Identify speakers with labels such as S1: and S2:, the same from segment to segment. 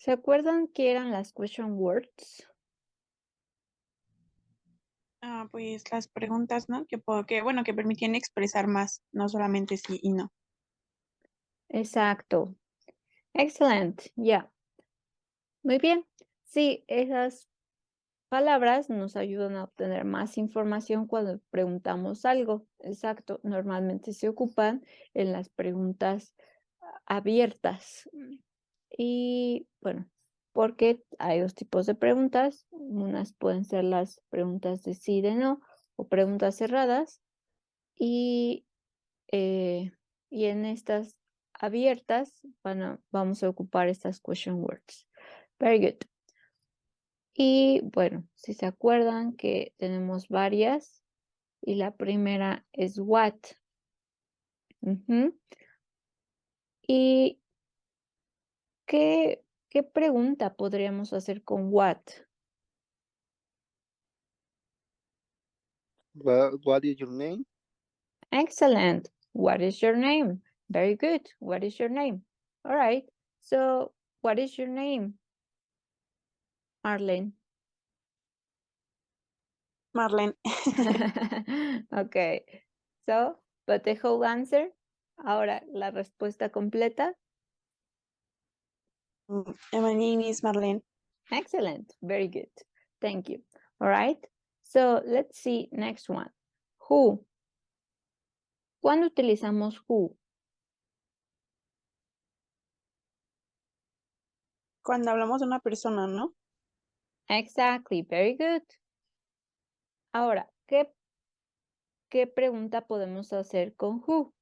S1: ¿Se acuerdan qué eran las question words?
S2: Pues las preguntas, ¿no? Que permitían expresar más, no solamente sí y no.
S1: Exacto. Excellent. Yeah. Muy bien. Sí, esas palabras nos ayudan a obtener más información cuando preguntamos algo. Exacto. Normalmente se ocupan en las preguntas abiertas. Y bueno, porque hay dos tipos de preguntas. Unas pueden ser las preguntas de sí, de no, o preguntas cerradas. Y, eh, y en estas abiertas vamos a ocupar estas question words. Very good. Y bueno, si se acuerdan que tenemos varias y la primera es what. Ujú. ¿Y qué pregunta podríamos hacer con what?
S3: What is your name?
S1: Excellent. What is your name? Very good. What is your name? All right. So, what is your name, Marlene?
S2: Marlene.
S1: Okay. So, but the whole answer. Ahora, la respuesta completa.
S2: My name is Marlene.
S1: Excellent. Very good. Thank you. All right. So, let's see next one. Who. ¿Cuándo utilizamos who?
S2: Cuando hablamos de una persona, ¿no?
S1: Exactly. Very good. Ahora, ¿qué pregunta podemos hacer con who?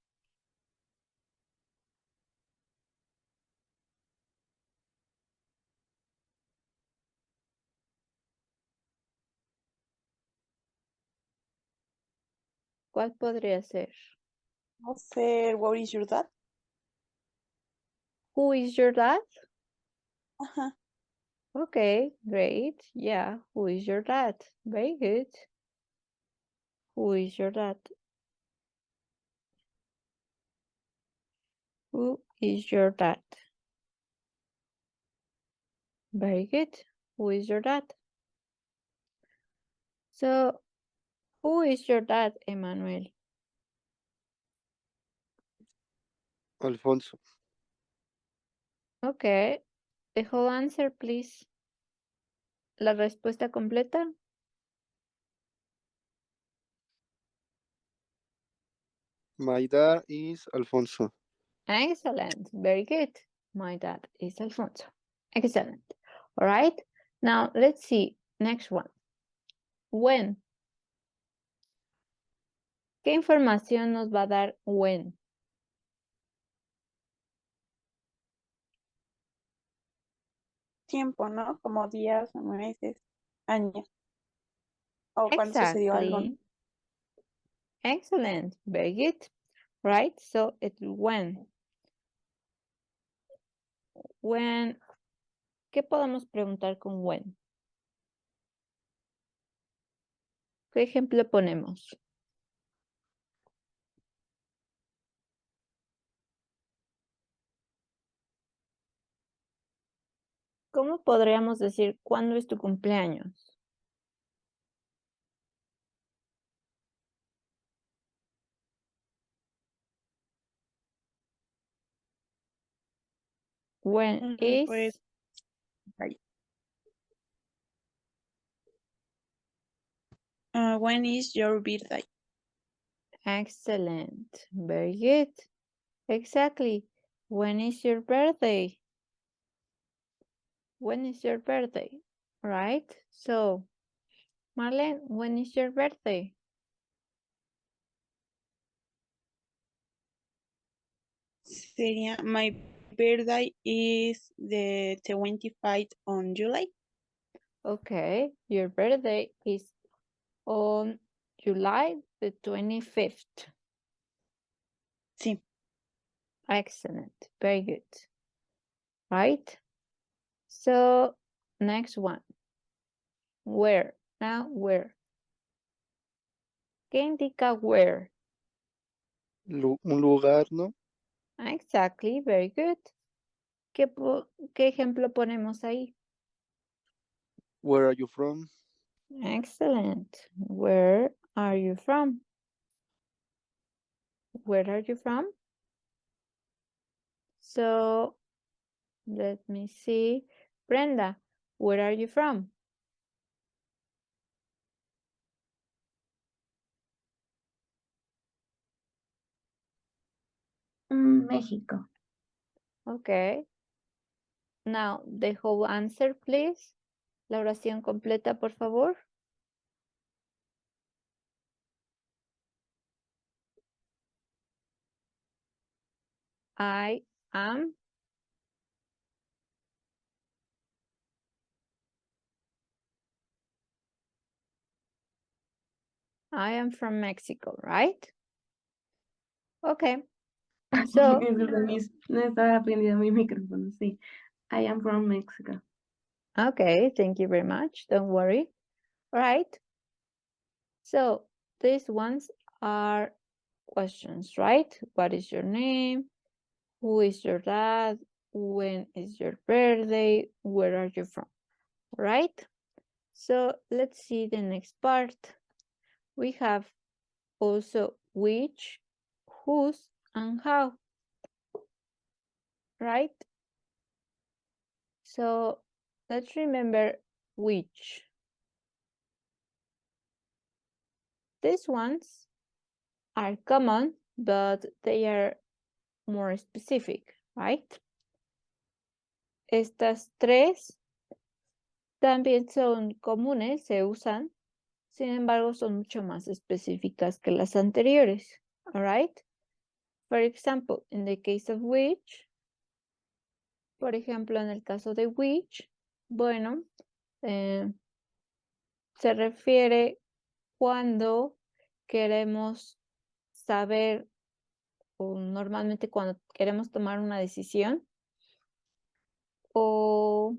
S1: ¿Cuál podría ser?
S2: No sé, what is your dad?
S1: Who is your dad?
S2: Ajá.
S1: Okay, great. Yeah, who is your dad? Very good. Who is your dad? Who is your dad? Very good. Who is your dad? So, who is your dad, Emmanuel?
S3: Alfonso.
S1: Okay, the whole answer, please. La respuesta completa.
S3: My dad is Alfonso.
S1: Excellent. Very good. My dad is Alfonso. Excellent. All right. Now, let's see. Next one. When. ¿Qué información nos va a dar when?
S2: Tiempo, ¿no? Como días, meses, años. O cuando sucedió algo, ¿no?
S1: Exactly. Excellent. Very good. Right? So it's when. When. ¿Qué podemos preguntar con when? ¿Qué ejemplo ponemos? ¿Cómo podríamos decir cuándo es tu cumpleaños? When
S2: Pues,
S1: is.
S2: ahí. When is your birthday?
S1: Excellent. Very good. Exactly. When is your birthday? When is your birthday? Right? So, Marlene, when is your birthday?
S2: Sería, my birthday is the 25th on July.
S1: Okay, your birthday is on July the 25th.
S2: Sí.
S1: Excellent. Very good. Right? So, next one. Where? Now, where? ¿Qué indica where?
S3: Un lugar, ¿no?
S1: Exactly. Very good. ¿Qué ejemplo ponemos ahí?
S3: Where are you from?
S1: Excellent. Where are you from? Where are you from? So, let me see. Brenda, where are you from?
S4: México.
S1: Okay. Now, the whole answer, please. La oración completa, por favor. I am. I am from Mexico, right? Okay. So,
S4: No estaba prendido mi micrófono, sí. I am from Mexico.
S1: okay, thank you very much. Don't worry. All right. So, these ones are questions, right? What is your name? Who is your dad? When is your birthday? Where are you from? Right? So let's see the next part. We have also which, whose, and how. Right? So let's remember which. These ones are common, but they are more specific, right? Estas tres también son comunes, se usan, sin embargo, son mucho más específicas que las anteriores. All right? For example, in the case of which, por ejemplo, en el caso de which, bueno, se refiere cuando queremos saber, o normalmente cuando queremos tomar una decisión, o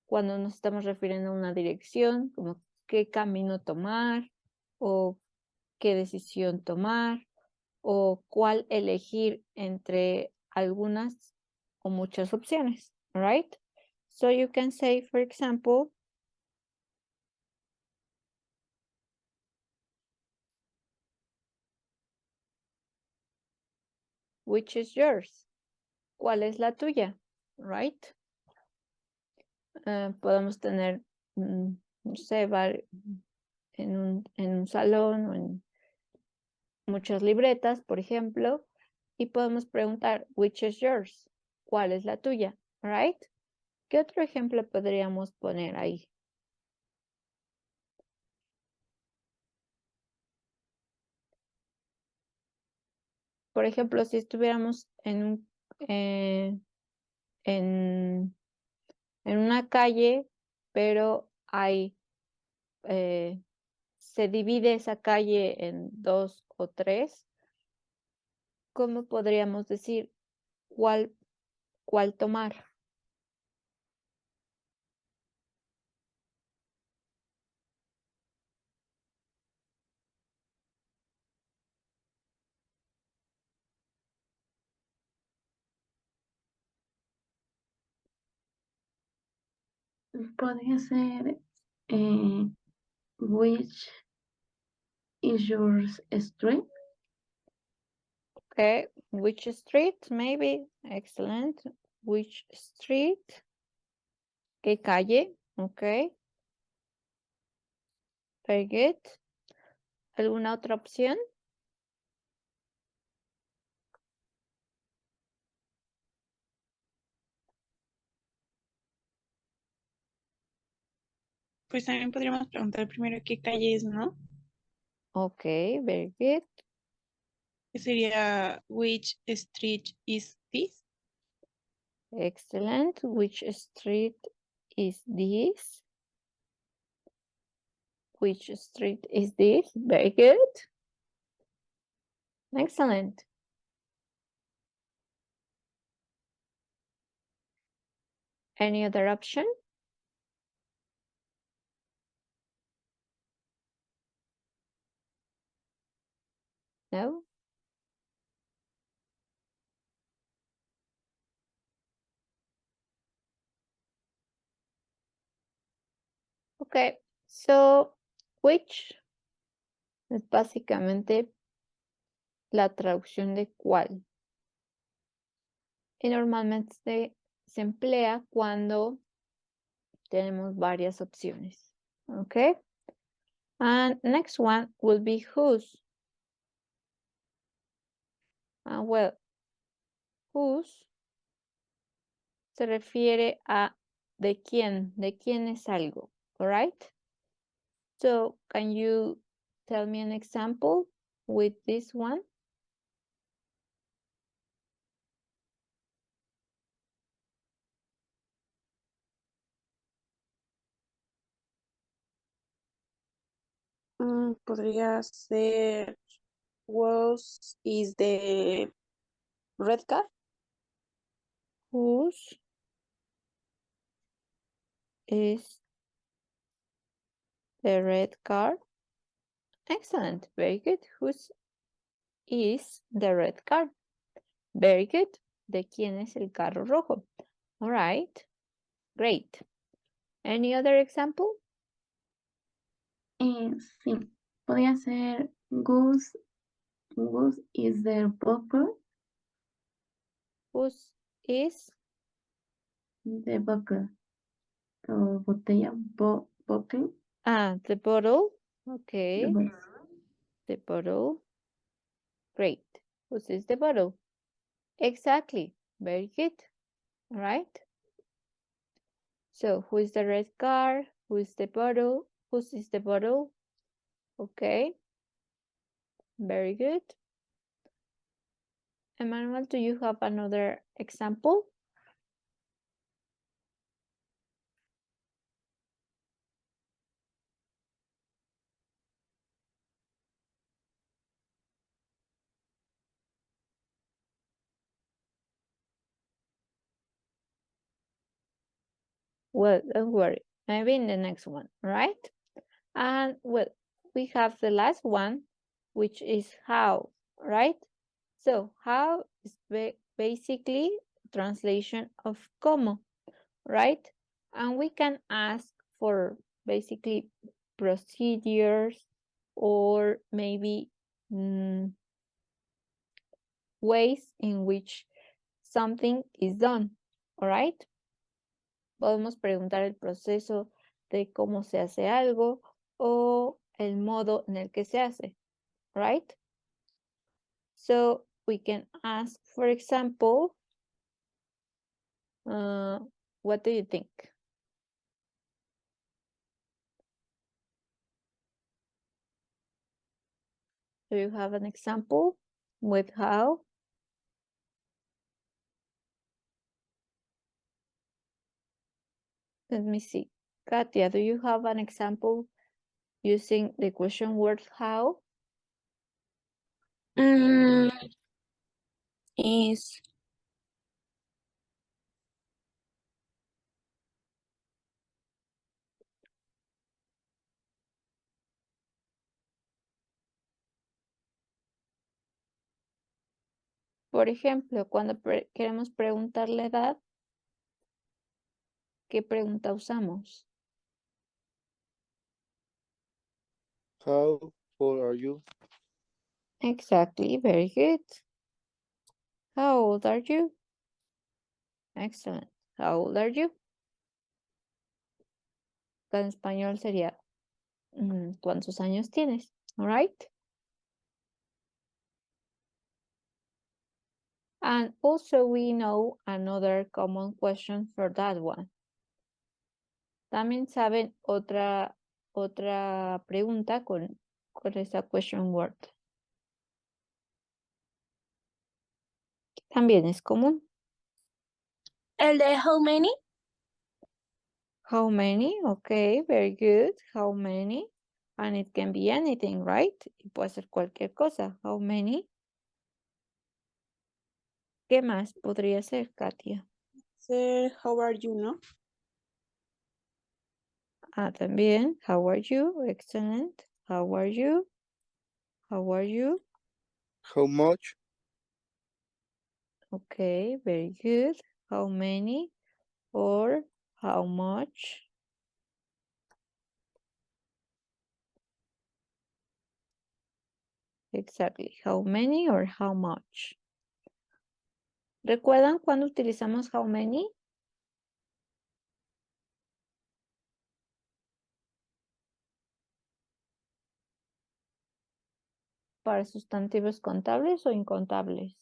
S1: cuando nos estamos refiriendo a una dirección, como qué camino tomar, o qué decisión tomar, o cuál elegir entre algunas o muchas opciones, right? So you can say, for example, which is yours? ¿Cuál es la tuya? Right? Podemos tener, no sé, en un salón o en muchas libretas, por ejemplo, y podemos preguntar, which is yours? ¿Cuál es la tuya? Right? ¿Qué otro ejemplo podríamos poner ahí? Por ejemplo, si estuviéramos en una calle, pero se divide esa calle en dos o tres, ¿cómo podríamos decir cuál tomar?
S4: Podría ser which is your street?
S1: Okay, which street, maybe? Excellent. Which street? ¿Qué calle? Okay, very good. ¿Alguna otra opción?
S2: Pues también podríamos preguntar primero qué calle es, ¿no?
S1: Okay, very good.
S2: Que sería which street is this?
S1: Excellent. Which street is this? Which street is this? Very good. Excellent. Any other option? No? Okay, so which es básicamente la traducción de cuál. Y normalmente se emplea cuando tenemos varias opciones. Okay. And next one will be whose. Well, whose se refiere a de quién es algo, all right? So, can you tell me an example with this one?
S2: Podría ser was is the red car.
S1: Whose is the red car? Excellent, very good. Whose is the red car? Very good. ¿De quién es el carro rojo? All right, great. Any other example?
S4: Sí, podría ser Goose is the buckle.
S1: Whose is
S4: The buckle. O botella, buckle.
S1: the bottle?
S4: The
S1: Okay,
S4: bottle.
S1: the bottle. Great. Whose is the bottle? Exactly. Very good. All right. So, who is the red car? Who is the bottle? Whose is the bottle? Okay. Very good. Emmanuel, do you have another example? Well, don't worry. Maybe in the next one, right? And well, we have the last one, which is how, right? So how is basically translation of como, right? And we can ask for basically procedures or maybe ways in which something is done, all right? Podemos preguntar el proceso de cómo se hace algo o el modo en el que se hace, right? So we can ask, for example, what do you think? Do you have an example with how? Let me see. Katia, do you have an example using the question word how?
S2: Is
S1: Por ejemplo, cuando queremos preguntar la edad, ¿qué pregunta usamos?
S3: How old are you?
S1: Exactly, very good. How old are you? Excellent. How old are you? En español sería, ¿cuántos años tienes? All right. And also we know another common question for that one. También saben otra pregunta con esa question word. También es común.
S2: el de how many.
S1: How many? Okay, very good. How many? And it can be anything, right? Y puede ser cualquier cosa. How many? ¿Qué más podría ser, Katia?
S2: Ser how are you, ¿no?
S1: También. How are you? Excellent. How are you? How are you?
S3: How much?
S1: Okay, very good. How many or how much? Exactly. How many or how much? ¿Recuerdan cuando utilizamos how many? ¿Para sustantivos contables o incontables?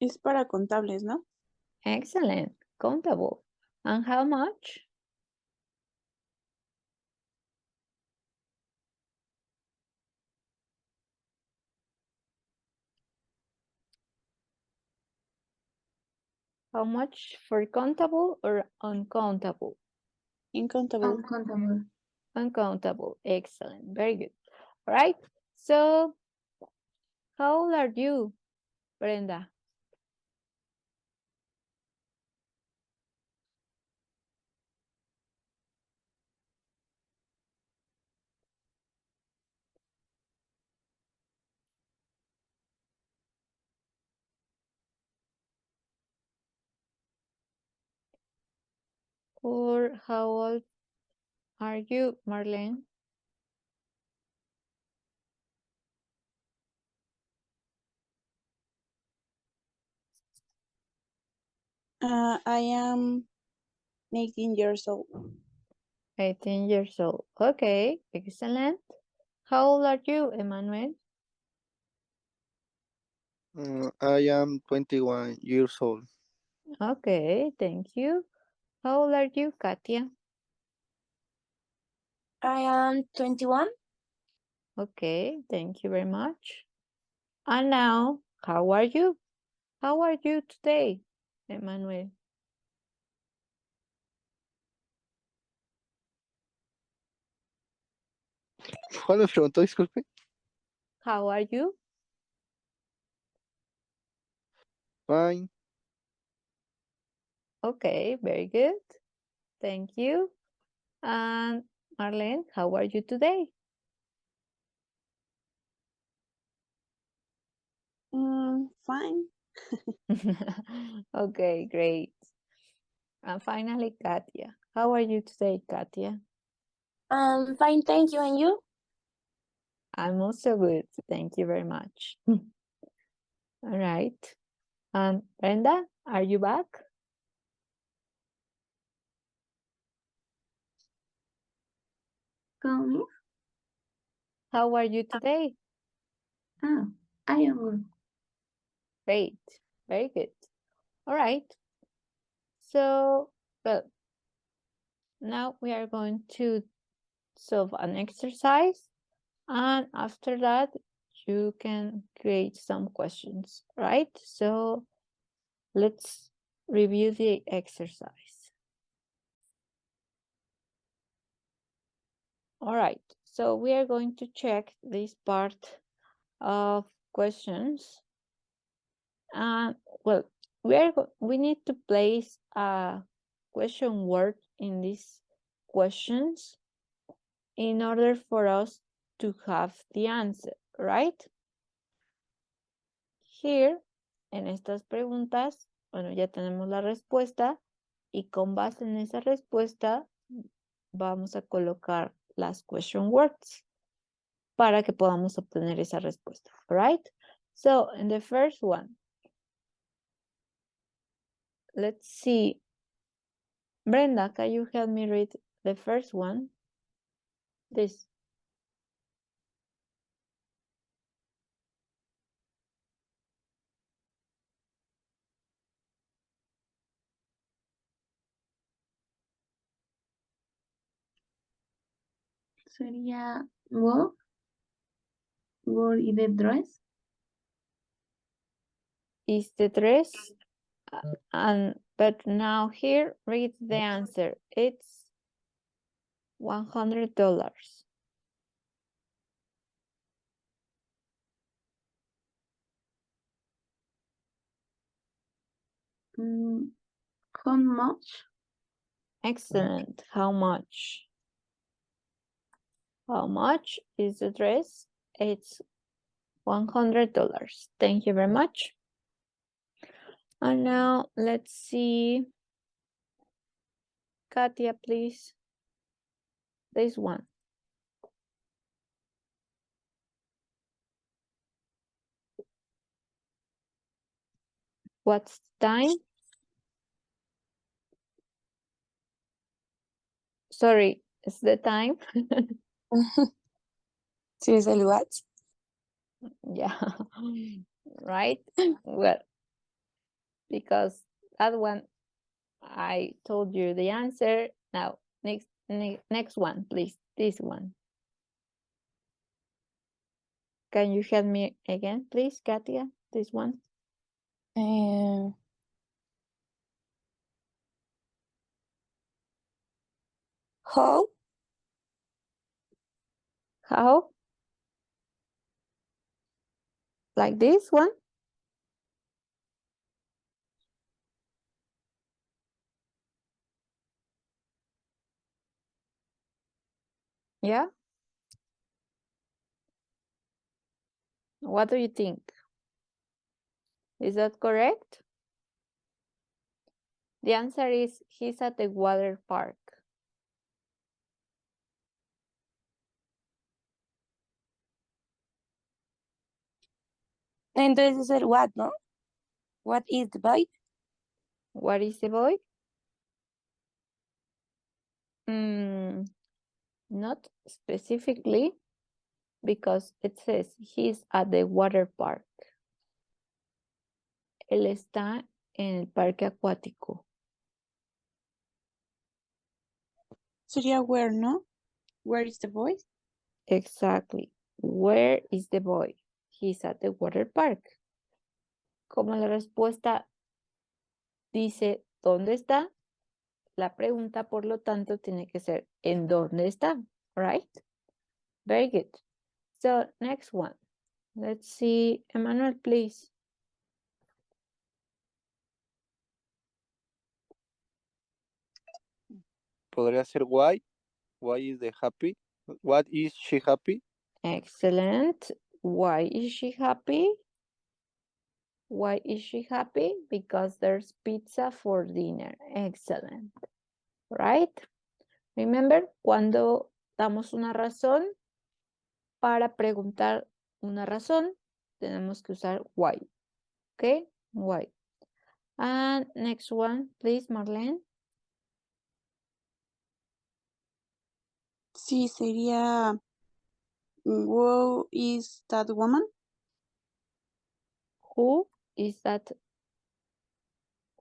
S2: Es para contables, ¿no?
S1: Excellent. Countable. And how much? How much for countable or uncountable?
S2: Incontable.
S4: Uncountable.
S1: Uncountable. Excellent. Very good. All right. So, how old are you, Brenda? Or how old are you, Marlene?
S2: I am 18 years old.
S1: 18 years old. Okay, excellent. How old are you, Emmanuel?
S3: I am 21 years old.
S1: Okay, thank you. How old are you, Katia?
S5: I am 21.
S1: Okay, thank you very much. And now, how are you? How are you today, Emmanuel?
S3: ¿Cuál me preguntó? Disculpe.
S1: How are you?
S3: Fine.
S1: Okay, very good. Thank you. And Marlene, how are you today?
S2: Fine.
S1: Okay, great. And finally, Katia. How are you today, Katia?
S5: Fine, thank you. And you?
S1: I'm also good. Thank you very much. All right. And Brenda, are you back?
S4: Call me.
S1: How are you today?
S4: Ah, I am good.
S1: Great. Very good. All right. So, well, now we are going to solve an exercise. And after that, you can create some questions, right? So let's review the exercise. All right, so we are going to check this part of questions. And well, we need to place a question word in these questions in order for us to have the answer, right? Here, en estas preguntas, bueno, ya tenemos la respuesta y con base en esa respuesta vamos a colocar las question words para que podamos obtener esa respuesta, right? So, in the first one, let's see. Brenda, can you help me read the first one? This.
S4: Sería work. Work y the dress.
S1: Is the dress, but now here, read the answer. It's $100.
S4: How much?
S1: Excellent. How much? How much is the dress? It's $100. Thank you very much. And now let's see. Katia, please. This one. What's time? Sorry, it's the time.
S5: Sí, es el what?
S1: Yeah, right? Well, because that one, I told you the answer. Now, next one, please. This one. Can you help me again, please, Katia? This one.
S5: How?
S1: How? Like this one? Yeah. What do you think? Is that correct? The answer is he's at the water park.
S5: Entonces es el what, ¿no? What is the boy?
S1: What is the boy? Not specifically, because it says he's at the water park. Él está en el parque acuático.
S2: Sería where, ¿no? Where is the boy?
S1: Exactly. Where is the boy? He's at the water park. Como la respuesta dice ¿dónde está? La pregunta, por lo tanto, tiene que ser ¿en dónde está? Right? Very good. So, next one. Let's see. Emmanuel, please.
S3: Podría ser why. Why is the happy? What is she happy?
S1: Excellent. Why is she happy? Why is she happy? Because there's pizza for dinner. Excellent. Right? Remember, cuando damos una razón para preguntar una razón, tenemos que usar why. Okay? Why. And next one, please, Marlene.
S2: Sí, sería who is that woman?
S1: Who is that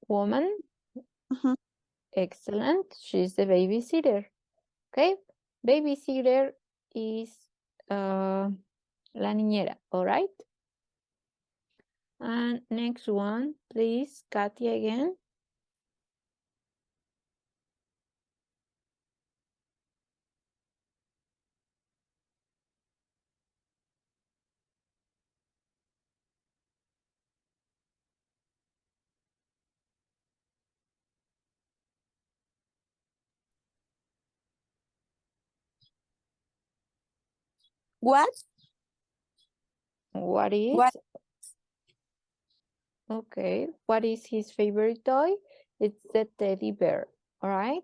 S1: woman?
S2: Ujú.
S1: Excellent. She's the babysitter. Okay? Babysitter is la niñera. All right? And next one, please, Katia again.
S5: What?
S1: What is?
S5: What?
S1: Okay. What is his favorite toy? It's the teddy bear. All right?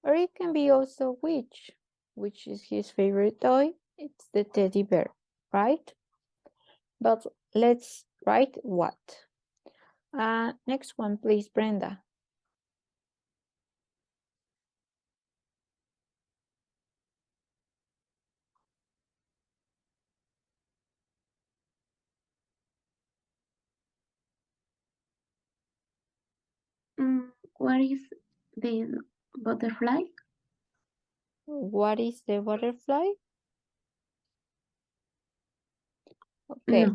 S1: Or it can be also which. Which is his favorite toy? It's the teddy bear. Right? But let's write what. Next one, please, Brenda.
S4: What is the butterfly?
S1: What is the butterfly? Okay.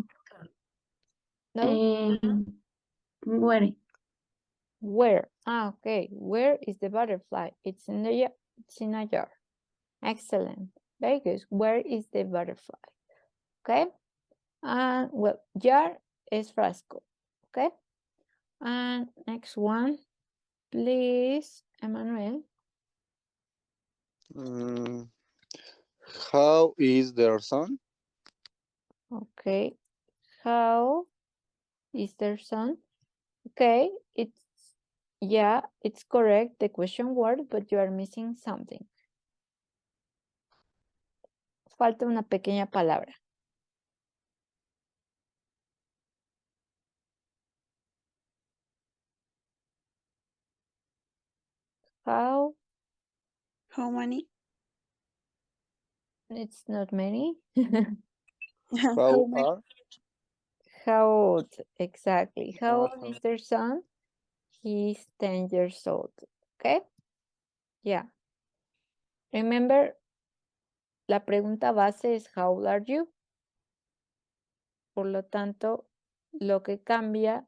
S4: No.
S1: No?
S4: Where?
S1: Where? Okay. Where is the butterfly? It's in the it's in a jar. Excellent. Very good. Where is the butterfly? Okay. And well, jar is frasco. Okay. And next one, please, Emmanuel.
S3: How is their son?
S1: Okay. How is their son? Okay. It's correct, the question word, but you are missing something. Falta una pequeña palabra.
S2: How many?
S1: It's not many.
S3: How
S2: many?
S3: are?
S1: How old? Exactly. How
S3: Ah,
S1: old is their son? He's 10 years old. Okay? Yeah. Remember, la pregunta base es how old are you? Por lo tanto, lo que cambia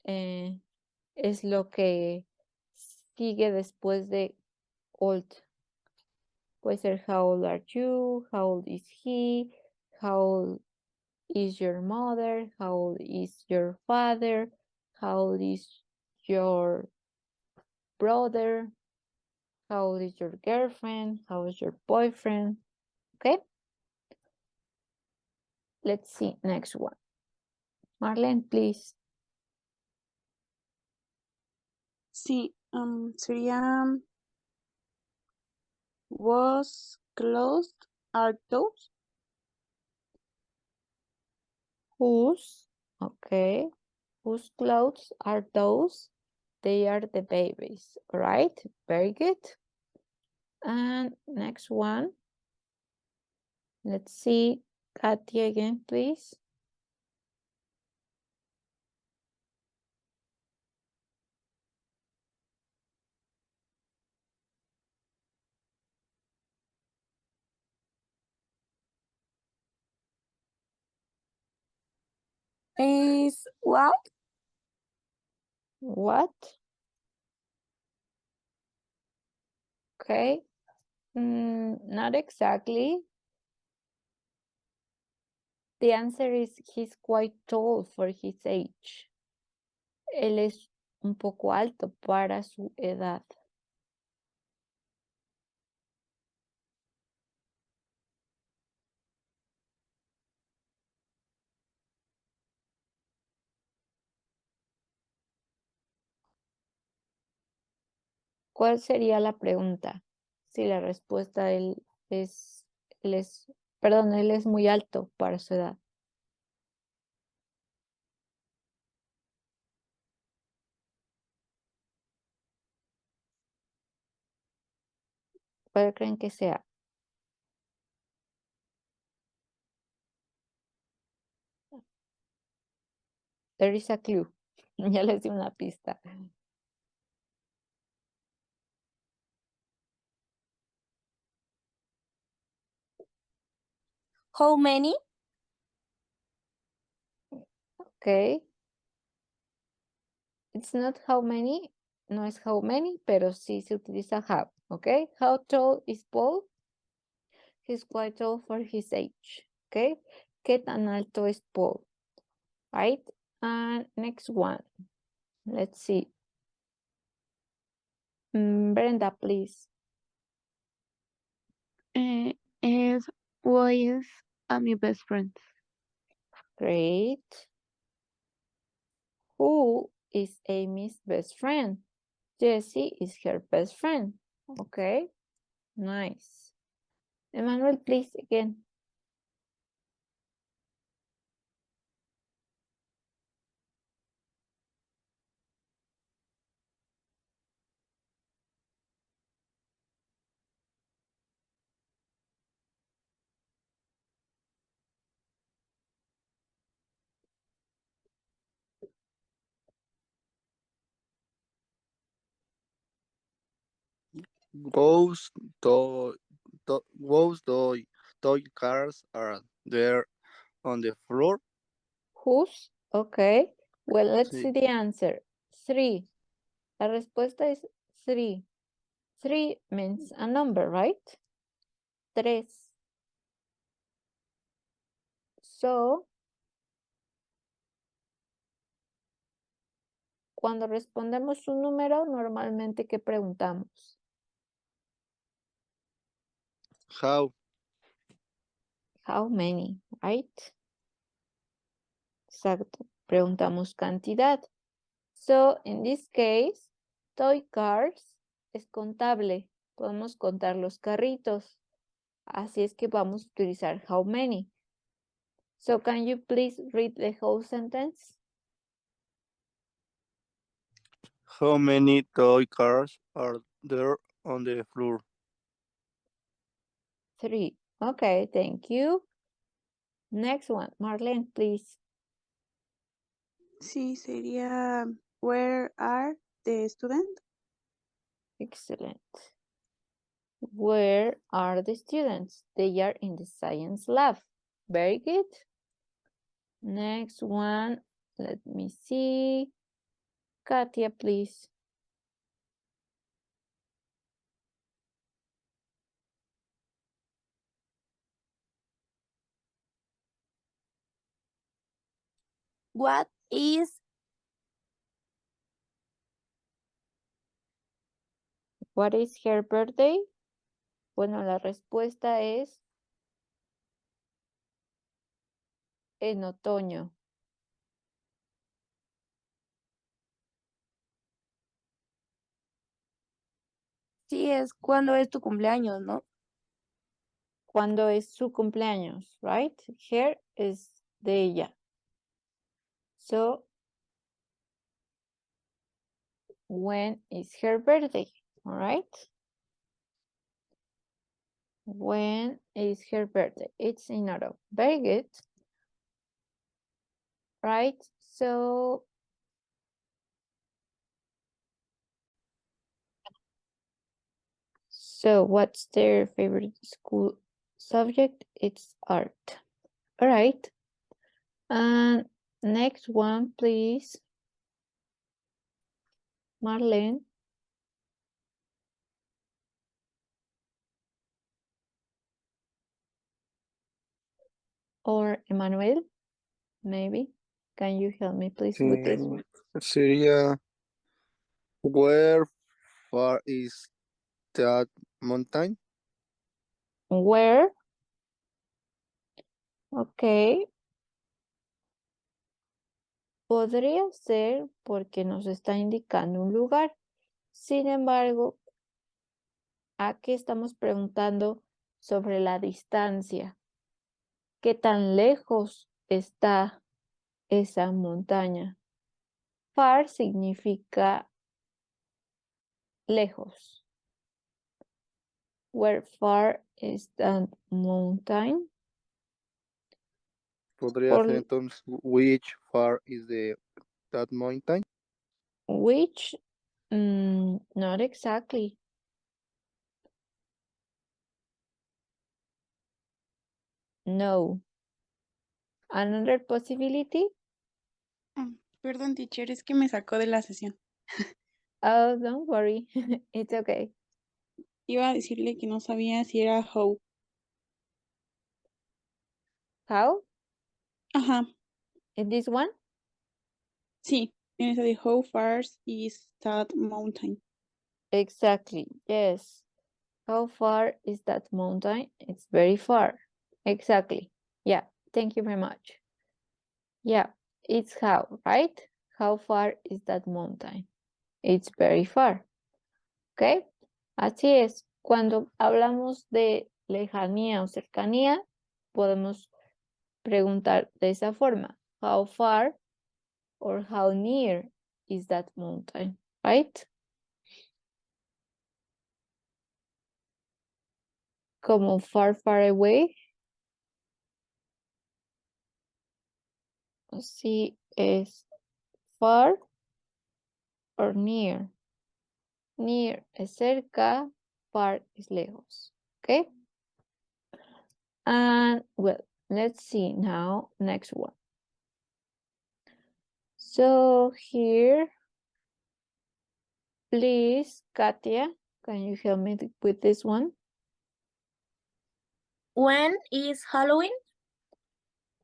S1: es lo que sigue después de old. Puede ser how old are you, how old is he, how old is your mother, how old is your father, how old is your brother, how old is your girlfriend, how old is your boyfriend. Okay? Let's see next one. Marlene, please.
S2: Sí, sería was closed are those?
S1: Whose, okay, whose clothes are those? They are the babies, all right? Very good. And next one. Let's see, Katia again, please.
S5: Is what?
S1: What? Okay, not exactly. The answer is he's quite tall for his age. Él es un poco alto para su edad. ¿Cuál sería la pregunta? Si la respuesta perdón, él es muy alto para su edad. ¿Cuál creen que sea? There is a clue. Ya les di una pista.
S5: How many?
S1: Okay. It's not how many, no es how many, pero sí se utiliza how. Okay. How tall is Paul? He's quite tall for his age. Okay. ¿Qué tan alto es Paul? Right. And next one. Let's see. Brenda, please.
S4: Is who is my best friend?
S1: Great. Who is Amy's best friend? Jessie is her best friend. Okay. Nice. Emmanuel, please, again.
S3: Those toy cars are there on the floor.
S1: Whose? Okay. Well, let's
S3: Sí.
S1: see the answer. 3. La respuesta es 3. 3 means a number, right? 3. So, cuando respondemos un número, normalmente, ¿qué preguntamos?
S3: How?
S1: How many, right? Exacto. Preguntamos cantidad. So, in this case, toy cars es contable. Podemos contar los carritos. Así es que vamos a utilizar how many. So, can you please read the whole sentence?
S3: How many toy cars are there on the floor?
S1: 3. Okay, thank you. Next one, Marlene, please.
S2: Sí, sería where are the students?
S1: Excellent. Where are the students? They are in the science lab. Very good. Next one, let me see. Katia, please.
S5: What is
S1: What is her birthday? Bueno, la respuesta es en otoño.
S5: sí es cuando es tu cumpleaños, ¿no?
S1: ¿Cuándo es su cumpleaños? Right? Her es de ella. So, when is her birthday? All right. When is her birthday? It's in autumn. Very good. Right. So what's their favorite school subject? It's art. All right. And next one, please. Marlene. Or Emmanuel, maybe. Can you help me, please, with this?
S3: Sería where far is that mountain?
S1: Where? Ok. Podría ser porque nos está indicando un lugar. Sin embargo, aquí estamos preguntando sobre la distancia. ¿Qué tan lejos está esa montaña? Far significa lejos. Where far is that mountain?
S3: Podría ser
S1: Por
S3: entonces which far is that mountain?
S1: which? Not exactly. No. Another possibility?
S2: Perdón, teacher, es que me sacó de la sesión.
S1: Oh, don't worry. It's okay.
S2: Iba a decirle que no sabía si era how.
S1: How?
S2: Ajá,
S1: In this one?
S2: sí, en esa de how far is that mountain.
S1: Exactly. Yes. How far is that mountain? It's very far. Exactly. Yeah. Thank you very much. Yeah. It's how, right? How far is that mountain? It's very far. ¿Ok? Así es. Cuando hablamos de lejanía o cercanía, podemos preguntar de esa forma. How far or how near is that mountain, right? Como far, far away. Si es far or near. Near es cerca, far es lejos. Okay? And well, let's see now, next one. So here, please, Katia, can you help me with this one?
S5: When is Halloween?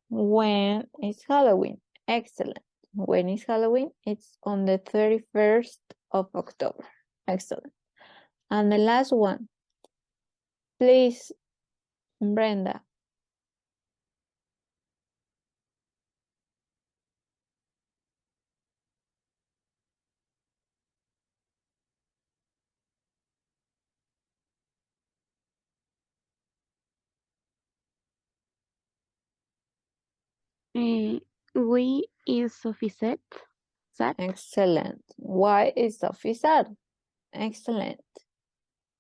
S1: When is Halloween? Excellent. When is Halloween? It's on the 31st of October. Excellent. And the last one, please, Brenda.
S4: We is Sophie said. Sad.
S1: Excellent. Why is Sophie sad? Excellent.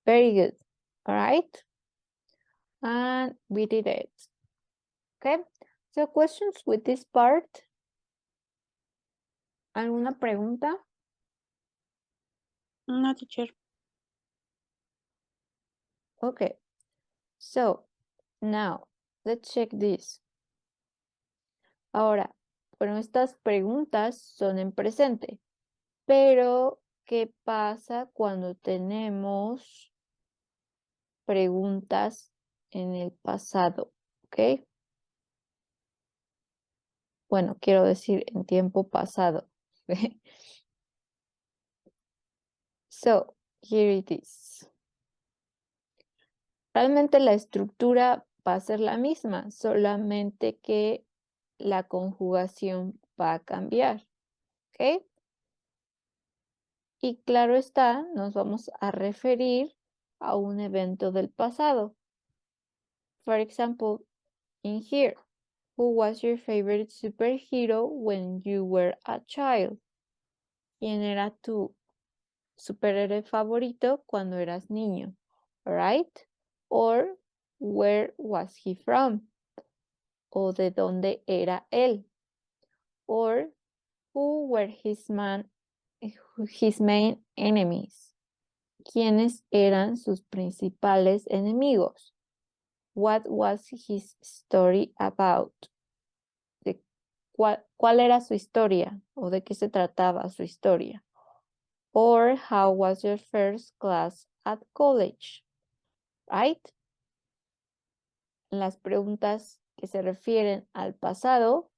S1: Very good. All right. And we did it. Okay, so questions with this part. ¿Alguna pregunta?
S2: No, teacher.
S1: Okay, so now let's check this. Ahora, bueno, estas preguntas son en presente, pero ¿qué pasa cuando tenemos preguntas en el pasado? ¿Ok? Bueno, quiero decir en tiempo pasado. So, here it is. Realmente la estructura va a ser la misma, solamente que la conjugación va a cambiar. ¿Ok? Y claro está, nos vamos a referir a un evento del pasado. For example, in here, who was your favorite superhero when you were a child? ¿Quién era tu superhéroe favorito cuando eras niño? Right? Or where was he from? O de dónde era él? Or who were his main enemies? ¿Quiénes eran sus principales enemigos? What was his story about? ¿Cuál era su historia? ¿O de qué se trataba su historia? Or how was your first class at college? Right? Las preguntas que se refieren al pasado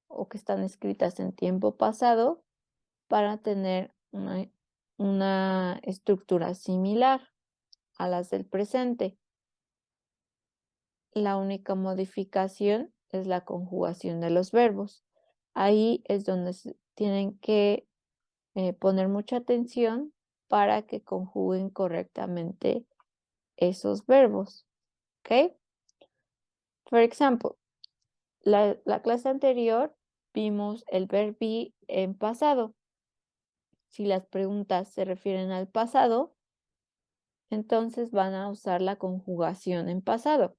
S1: o que están escritas en tiempo pasado para tener una estructura similar a las del presente. La única modificación es la conjugación de los verbos. Ahí es donde se tienen que poner mucha atención para que conjuguen correctamente esos verbos. ¿Ok? For example, la clase anterior vimos el verbo be en pasado. Si las preguntas se refieren al pasado, entonces van a usar la conjugación en pasado.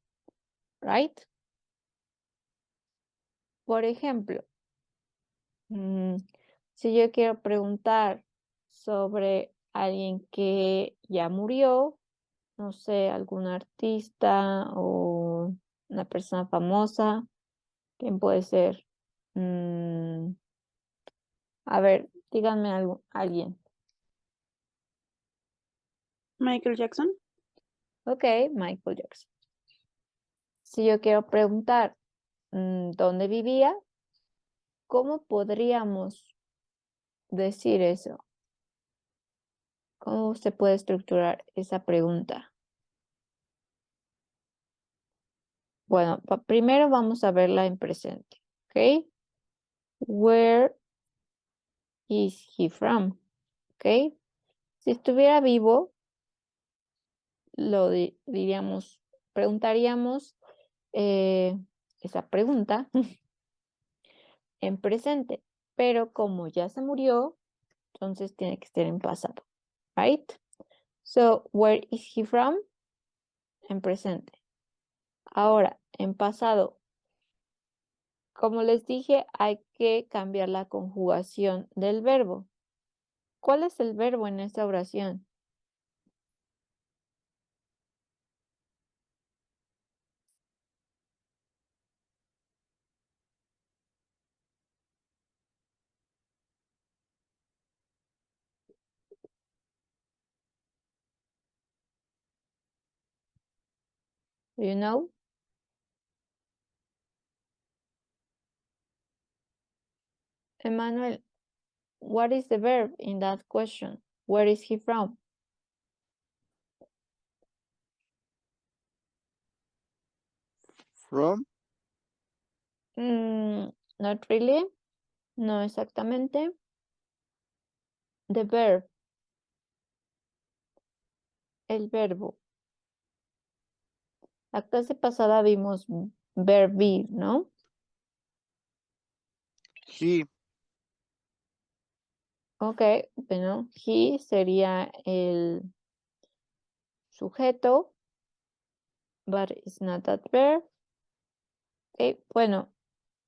S1: Right? Por ejemplo, si yo quiero preguntar sobre alguien que ya murió, no sé, algún artista o una persona famosa, ¿quién puede ser? A ver, díganme alguien.
S2: Michael Jackson.
S1: Ok, Michael Jackson. Si yo quiero preguntar dónde vivía, ¿cómo podríamos decir eso? ¿Cómo se puede estructurar esa pregunta? Bueno, primero vamos a verla en presente. ¿Ok? Where is he from? ¿Ok? Si estuviera vivo, lo diríamos, preguntaríamos esa pregunta en presente, pero como ya se murió, entonces tiene que estar en pasado, right? So, where is he from? En presente. Ahora, en pasado, como les dije, hay que cambiar la conjugación del verbo. ¿Cuál es el verbo en esta oración? Do you know? Emmanuel, what is the verb in that question? Where is he from?
S3: From.
S1: Not really. No exactamente. The verb. El verbo. La clase pasada vimos verb be, ¿no?
S3: He.
S1: Ok, bueno, he sería el sujeto but it's not that verb. Okay, bueno,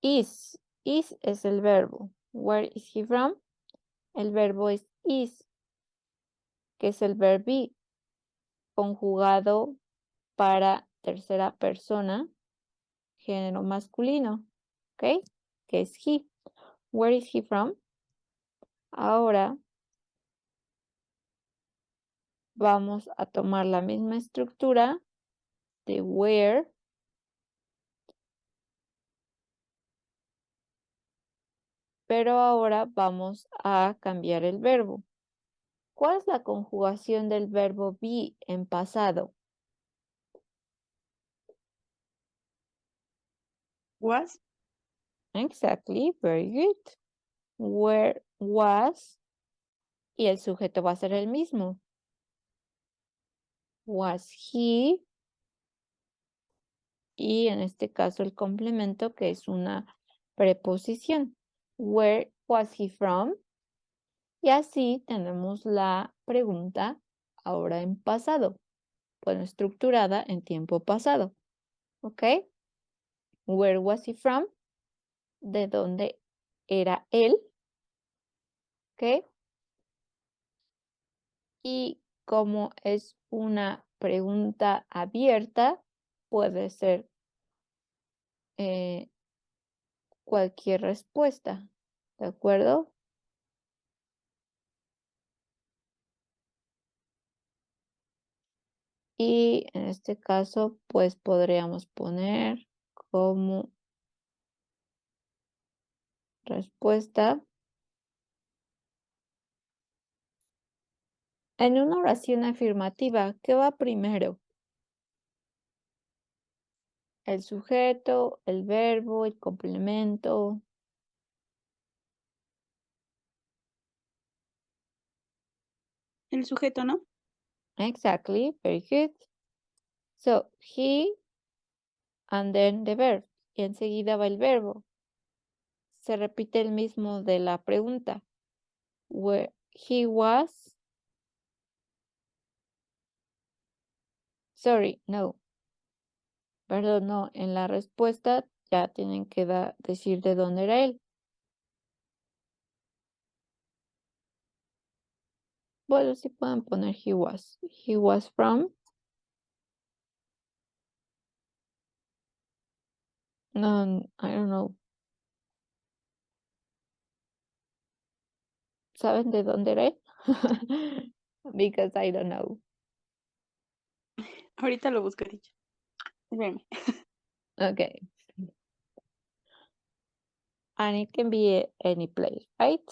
S1: is es el verbo. Where is he from? El verbo es is, que es el verb be, conjugado para tercera persona, género masculino, ¿ok? Que es he. Where is he from? Ahora vamos a tomar la misma estructura de where, pero ahora vamos a cambiar el verbo. ¿Cuál es la conjugación del verbo be en pasado?
S2: Was.
S1: Exactly, very good. Where was, y el sujeto va a ser el mismo. Was he, y en este caso el complemento que es una preposición. Where was he from? Y así tenemos la pregunta ahora en pasado. Bueno, estructurada en tiempo pasado. ¿Ok? Where was he from? ¿De dónde era él? ¿Ok? Y como es una pregunta abierta, puede ser cualquier respuesta. ¿De acuerdo? Y en este caso, pues podríamos poner como respuesta. En una oración afirmativa, ¿qué va primero? El sujeto, el verbo, el complemento.
S2: El sujeto, ¿no?
S1: Exactly, very good. So, he and then the verb. Y enseguida va el verbo. Se repite el mismo de la pregunta. Where he was. Sorry, no. Perdón, no. En la respuesta ya tienen que decir de dónde era él. Bueno, sí pueden poner he was. He was from. No, I don't know. ¿Saben de dónde era él? Because I don't know.
S2: Ahorita lo busco, dicho. Espérame.
S1: Okay. And it can be any place, right?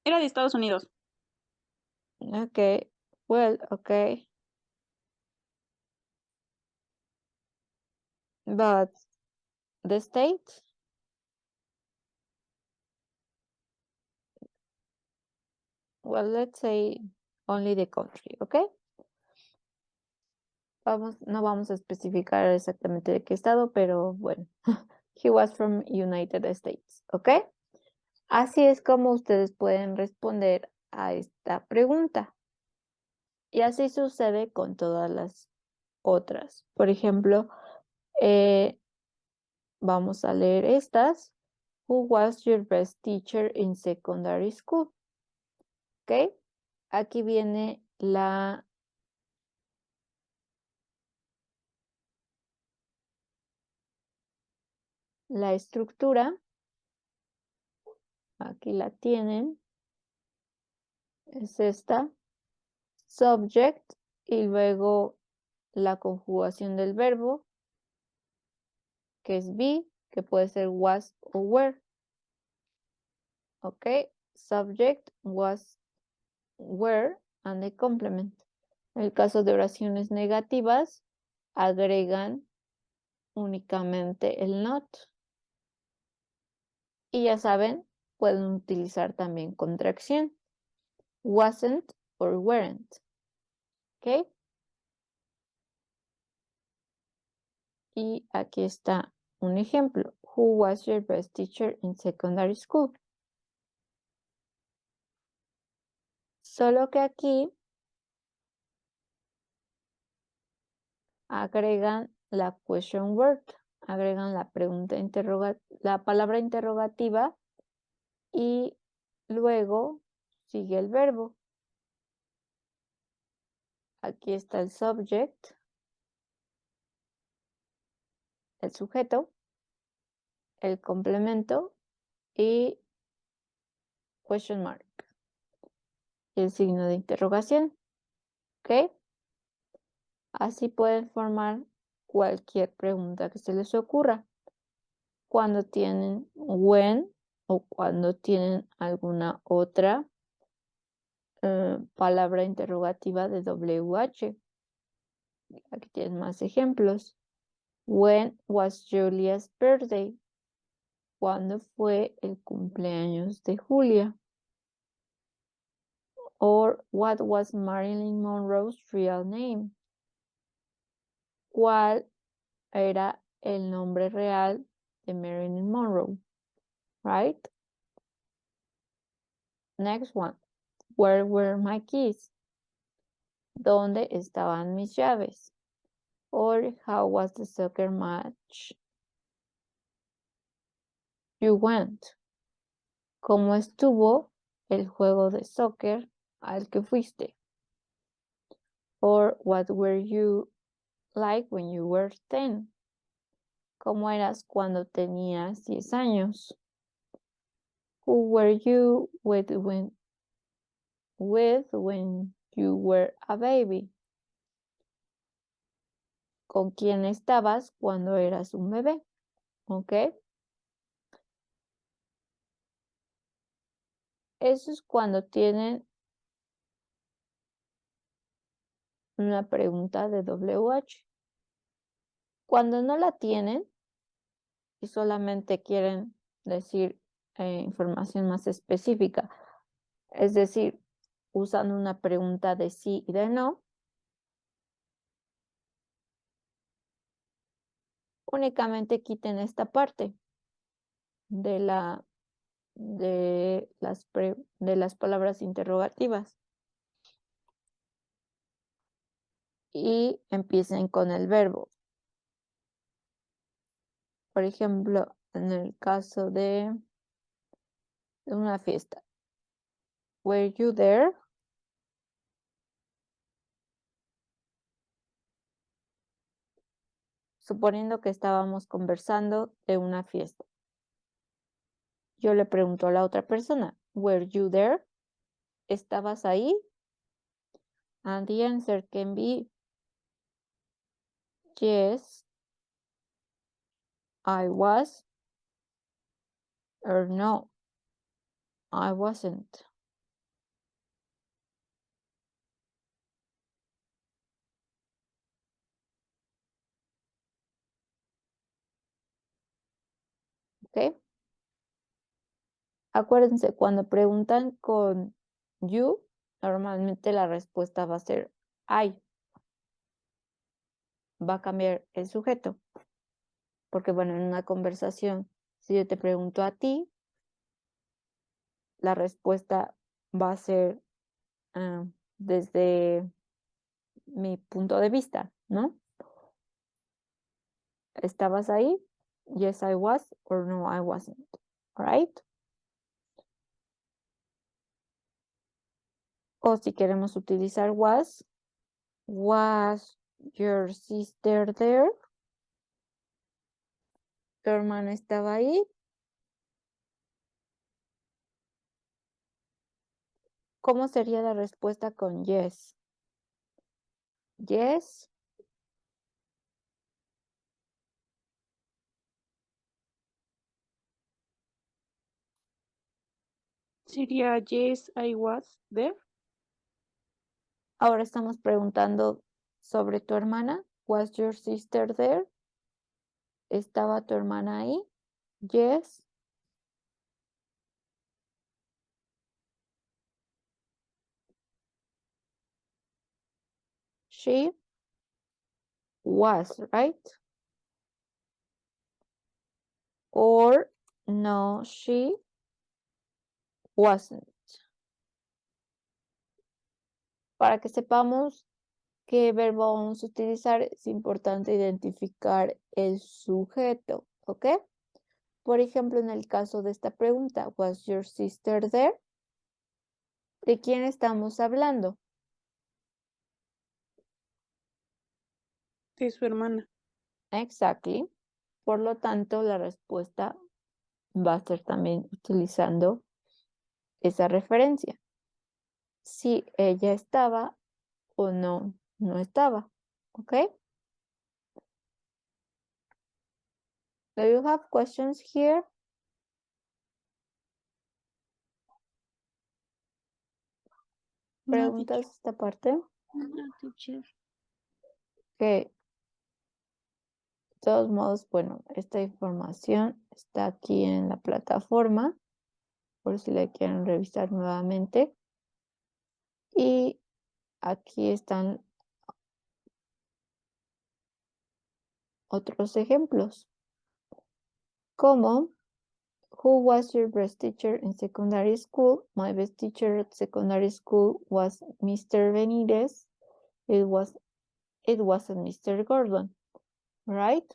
S2: Era de Estados Unidos.
S1: Okay. Well, okay. But the state? Well, let's say only the country, okay? No vamos a especificar exactamente de qué estado, pero bueno. He was from United States, ¿ok? Así es como ustedes pueden responder a esta pregunta. Y así sucede con todas las otras. Por ejemplo, vamos a leer estas. Who was your best teacher in secondary school? ¿Ok? Aquí viene la estructura. Aquí la tienen. Es esta. Subject y luego la conjugación del verbo, que es be, que puede ser was o were. ¿Ok? Subject, was, were, and the complement. En el caso de oraciones negativas, agregan únicamente el not. Y ya saben, pueden utilizar también contracción. Wasn't or weren't. ¿Ok? Y aquí está un ejemplo. Who was your best teacher in secondary school? Solo que aquí agregan la question word, agregan la la palabra interrogativa y luego sigue el verbo. Aquí está el subject, el sujeto, el complemento y question mark, el signo de interrogación. ¿Ok? Así pueden formar cualquier pregunta que se les ocurra. Cuando tienen when o cuando tienen alguna otra palabra interrogativa de WH. Aquí tienen más ejemplos. When was Julia's birthday? ¿Cuándo fue el cumpleaños de Julia? Or what was Marilyn Monroe's real name? ¿Cuál era el nombre real de Marilyn Monroe? Right? Next one. Where were my keys? ¿Dónde estaban mis llaves? Or how was the soccer match you went? ¿Cómo estuvo el juego de soccer al que fuiste? Or what were you like when you were 10? ¿Cómo eras cuando tenías 10 años? Who were you with when you were a baby? ¿Con quién estabas cuando eras un bebé? ¿Ok? Eso es cuando tienen una pregunta de WH. Cuando no la tienen y solamente quieren decir información más específica, es decir, usan una pregunta de sí y de no, únicamente quiten esta parte de las palabras interrogativas y empiecen con el verbo. Por ejemplo, en el caso de una fiesta. Were you there? Suponiendo que estábamos conversando de una fiesta. Yo le pregunto a la otra persona, were you there? ¿Estabas ahí? And the answer can be yes, I was, or no, I wasn't. ¿Ok? Acuérdense, cuando preguntan con you, normalmente la respuesta va a ser I. Va a cambiar el sujeto. Porque bueno, en una conversación, si yo te pregunto a ti, la respuesta va a ser desde mi punto de vista, ¿no? ¿Estabas ahí? Yes, I was, or no, I wasn't. All right? O si queremos utilizar was your sister there? ¿Tu hermana estaba ahí? ¿Cómo sería la respuesta con yes? Yes.
S2: Sería yes, I was there.
S1: Ahora estamos preguntando sobre tu hermana. Was your sister there? ¿Estaba tu hermana ahí? Yes. She was, right? Or no, she wasn't. Para que sepamos qué verbo vamos a utilizar, es importante identificar el sujeto, ¿ok? Por ejemplo, en el caso de esta pregunta, ¿Was your sister there? ¿De quién estamos hablando?
S2: De su hermana.
S1: Exactly. Por lo tanto, la respuesta va a ser también utilizando esa referencia. Si ella estaba o no estaba, ¿ok? Do you have questions here?
S2: No,
S1: ¿Preguntas esta parte?
S5: No, teacher.
S1: Que de todos modos, bueno, esta información está aquí en la plataforma, por si la quieren revisar nuevamente. Y aquí están otros ejemplos, como Who was your best teacher in secondary school? My best teacher at secondary school was Mr. Benitez. It wasn't Mr. Gordon, right?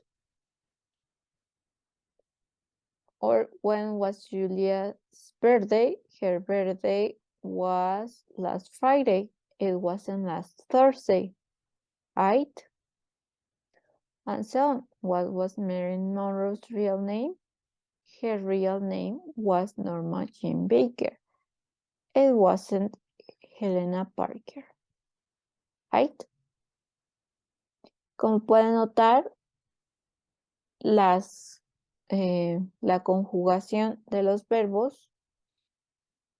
S1: Or when was Julia's birthday? Her birthday was last Friday. It wasn't last Thursday, right? And so on. What was Marilyn Monroe's real name? Her real name was Norma Jean Baker. It wasn't Helena Parker, right? Como pueden notar, la conjugación de los verbos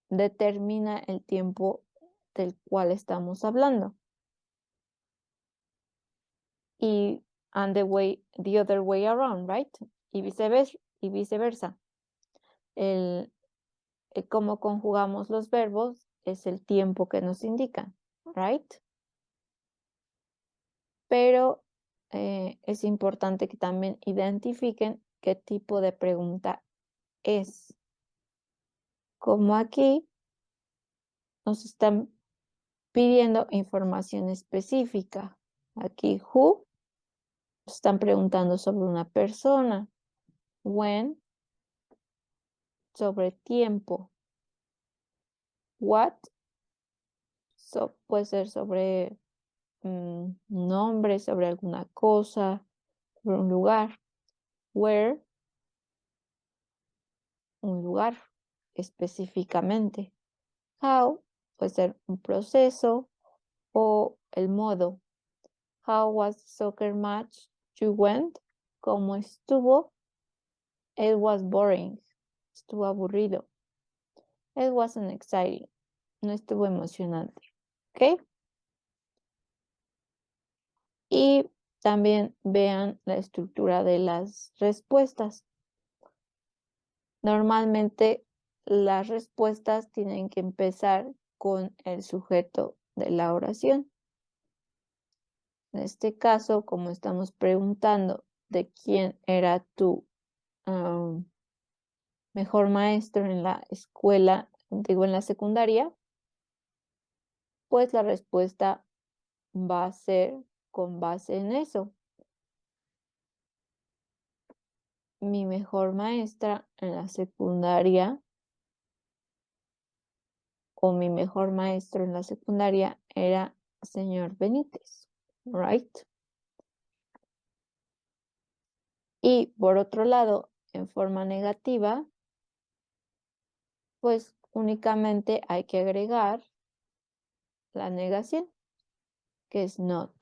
S1: determina el tiempo del cual estamos hablando. Y the other way around, right? Y viceversa. El cómo conjugamos los verbos es el tiempo que nos indican, right? Pero es importante que también identifiquen qué tipo de pregunta es. Como aquí nos están pidiendo información específica. Aquí, who, están preguntando sobre una persona. When, sobre tiempo. What, puede ser sobre nombre, sobre alguna cosa, sobre un lugar. Where, un lugar específicamente. How, puede ser un proceso o el modo. How was the soccer match you went? ¿Cómo estuvo? It was boring. Estuvo aburrido. It wasn't exciting. No estuvo emocionante. ¿Ok? Y también vean la estructura de las respuestas. Normalmente las respuestas tienen que empezar con el sujeto de la oración. En este caso, como estamos preguntando de quién era tu mejor maestro en la escuela, digo en la secundaria, pues la respuesta va a ser con base en eso. Mi mejor maestra en la secundaria o mi mejor maestro en la secundaria era señor Benítez, right? Y por otro lado, en forma negativa, pues únicamente hay que agregar la negación, que es not,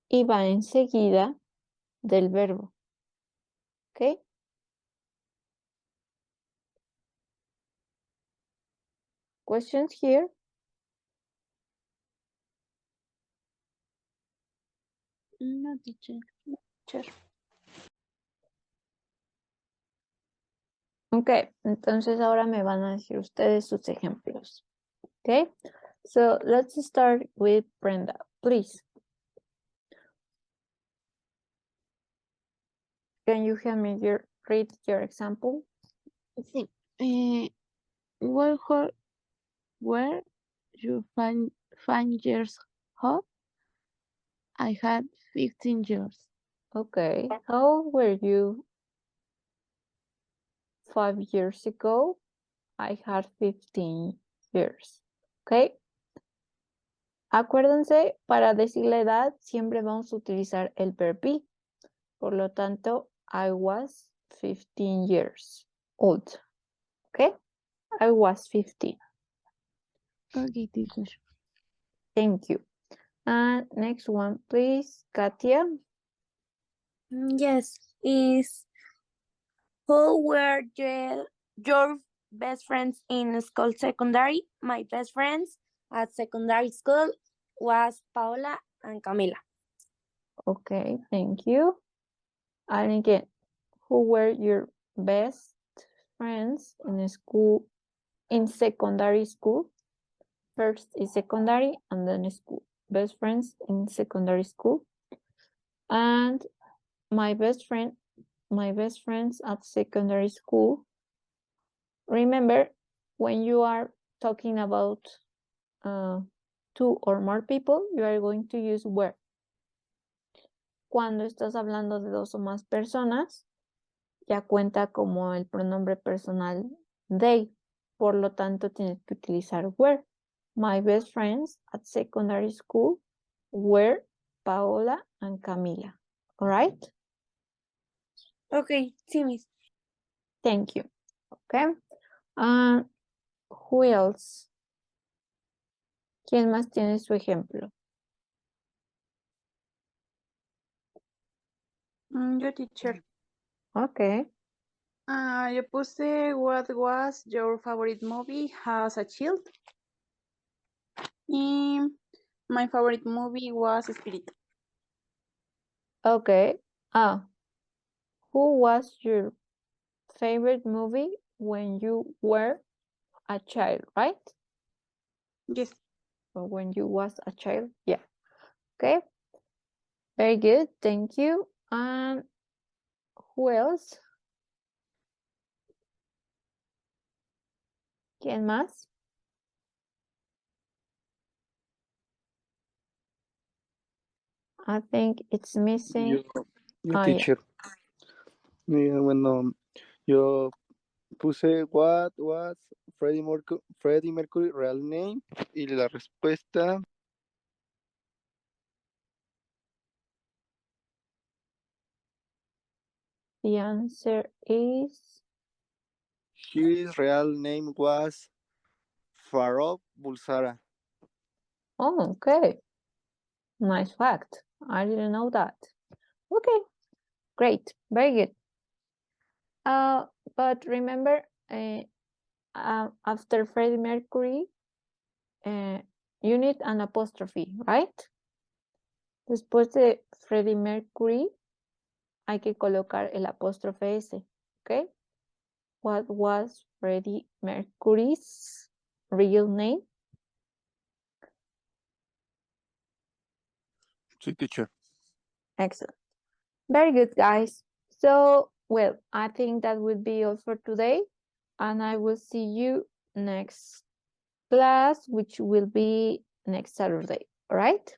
S1: y va enseguida del verbo, ¿ok? Questions here?
S5: No, teacher.
S1: Ok, entonces ahora me van a decir ustedes sus ejemplos. Okay, so let's start with Brenda, please. Can you help me read your example?
S5: Sí. Where you find years hot? I had 15 years.
S1: Okay. How old were you 5 years ago? I had 15 years. Okay. Acuérdense, para decir la edad siempre vamos a utilizar el verb be. Por lo tanto, I was 15 years old. Okay. I was 15.
S5: Okay, teacher.
S1: Thank you. And next one, please, Katia.
S5: Yes, is who were your best friends in school secondary? My best friends at secondary school was Paola and Camila.
S1: Okay, thank you. And again, who were your best friends in school, in secondary school? First is secondary and then school. Best friends in secondary school. And my best friends at secondary school. Remember, when you are talking about 2 or more people, you are going to use were. Cuando estás hablando de 2 o más personas, ya cuenta como el pronombre personal they. Por lo tanto, tienes que utilizar were. My best friends at secondary school were Paola and Camila. All right?
S5: Okay, sí, miss.
S1: Thank you. Okay. Who else? ¿Quién más tiene su ejemplo?
S2: Yo, teacher.
S1: Okay.
S2: Yo puse what was your favorite movie as a child? Y my favorite movie was Spirit.
S1: Okay. Who was your favorite movie when you were a child, right?
S2: Yes.
S1: Or when you was a child? Yeah. Okay. Very good. Thank you. And who else? ¿Quién más? I think it's missing.
S3: Yo,
S1: Yeah.
S3: teacher. Bueno, yo puse what was Freddie Mercury real name y la respuesta
S1: The answer is
S3: his real name was Farrokh Bulsara.
S1: oh, okay. Nice fact. I didn't know that. Okay, great, very good. But remember, after Freddie Mercury, you need an apostrophe, right? Después de Freddie Mercury, hay que colocar el apóstrofe S, ¿ok? What was Freddie Mercury's real name?
S3: Sí, teacher.
S1: Excellent. Very good, guys. So, well, I think that will be all for today. And I will see you next class, which will be next Saturday. All right?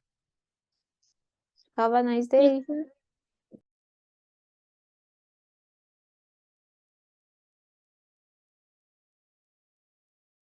S1: Have a nice day.